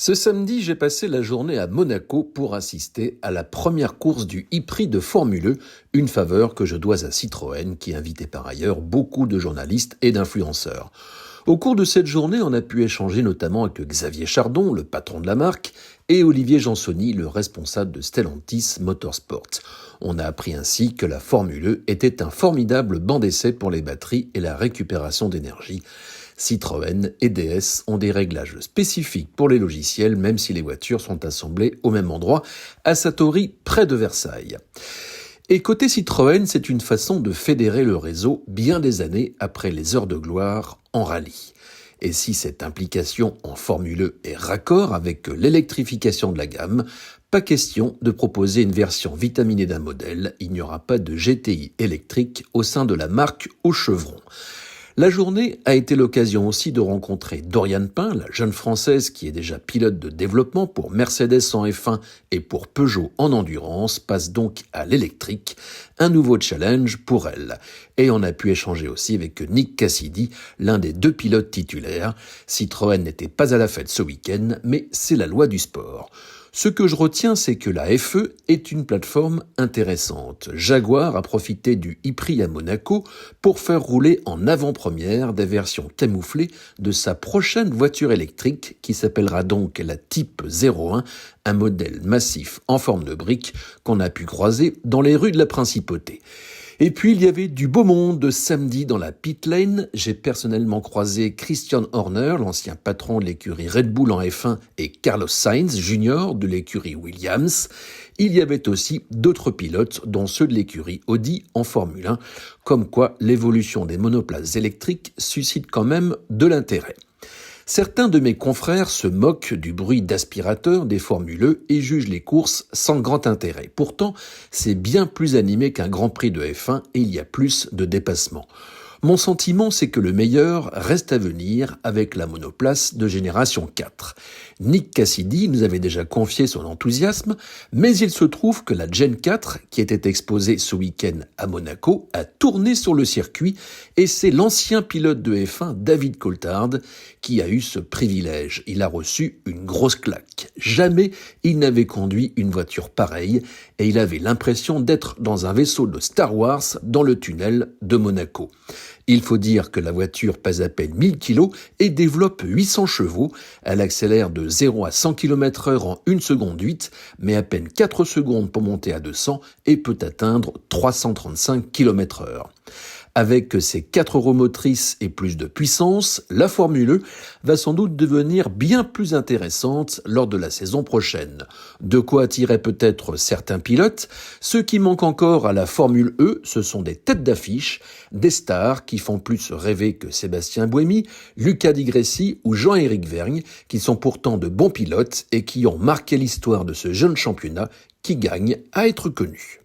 Ce samedi, j'ai passé la journée à Monaco pour assister à la première course du e-Prix de Formule E, une faveur que je dois à Citroën qui invitait par ailleurs beaucoup de journalistes et d'influenceurs. Au cours de cette journée, on a pu échanger notamment avec Xavier Chardon, le patron de la marque, et Olivier Jansoni, le responsable de Stellantis Motorsport. On a appris ainsi que la Formule E était un formidable banc d'essai pour les batteries et la récupération d'énergie. Citroën et DS ont des réglages spécifiques pour les logiciels, même si les voitures sont assemblées au même endroit, à Satori, près de Versailles. Et côté Citroën, c'est une façon de fédérer le réseau bien des années après les heures de gloire en rallye. Et si cette implication en Formule E est raccord avec l'électrification de la gamme, pas question de proposer une version vitaminée d'un modèle, il n'y aura pas de GTI électrique au sein de la marque au chevron. La journée a été l'occasion aussi de rencontrer Doriane Pin, la jeune Française qui est déjà pilote de développement pour Mercedes en F1 et pour Peugeot en endurance, passe donc à l'électrique, un nouveau challenge pour elle. Et on a pu échanger aussi avec Nick Cassidy, l'un des deux pilotes titulaires. Citroën n'était pas à la fête ce week-end, mais c'est la loi du sport. Ce que je retiens, c'est que la FE est une plateforme intéressante. Jaguar a profité du e-Prix à Monaco pour faire rouler en avant-première des versions camouflées de sa prochaine voiture électrique qui s'appellera donc la Type 01, un modèle massif en forme de brique qu'on a pu croiser dans les rues de la Principauté. Et puis, il y avait du beau monde samedi dans la pit lane. J'ai personnellement croisé Christian Horner, l'ancien patron de l'écurie Red Bull en F1, et Carlos Sainz Jr. de l'écurie Williams. Il y avait aussi d'autres pilotes, dont ceux de l'écurie Audi en Formule 1, comme quoi l'évolution des monoplaces électriques suscite quand même de l'intérêt. Certains de mes confrères se moquent du bruit d'aspirateur des Formule E et jugent les courses sans grand intérêt. Pourtant, c'est bien plus animé qu'un Grand Prix de F1 et il y a plus de dépassements. Mon sentiment, c'est que le meilleur reste à venir avec la monoplace de génération 4. Nick Cassidy nous avait déjà confié son enthousiasme, mais il se trouve que la Gen 4, qui était exposée ce week-end à Monaco, a tourné sur le circuit et c'est l'ancien pilote de F1, David Coulthard, qui a eu ce privilège. Il a reçu une grosse claque. Jamais il n'avait conduit une voiture pareille et il avait l'impression d'être dans un vaisseau de Star Wars dans le tunnel de Monaco. Il faut dire que la voiture pèse à peine 1000 kg et développe 800 chevaux. Elle accélère de 0 à 100 km/h en 1 seconde 8, mais à peine 4 secondes pour monter à 200 et peut atteindre 335 km/h. Avec ses 4 roues motrices et plus de puissance, la Formule E va sans doute devenir bien plus intéressante lors de la saison prochaine. De quoi attirer peut-être certains pilotes. Ce qui manque encore à la Formule E, ce sont des têtes d'affiche, des stars qui font plus rêver que Sébastien Buemi, Luca Di Grassi ou Jean-Éric Vergne, qui sont pourtant de bons pilotes et qui ont marqué l'histoire de ce jeune championnat qui gagne à être connu.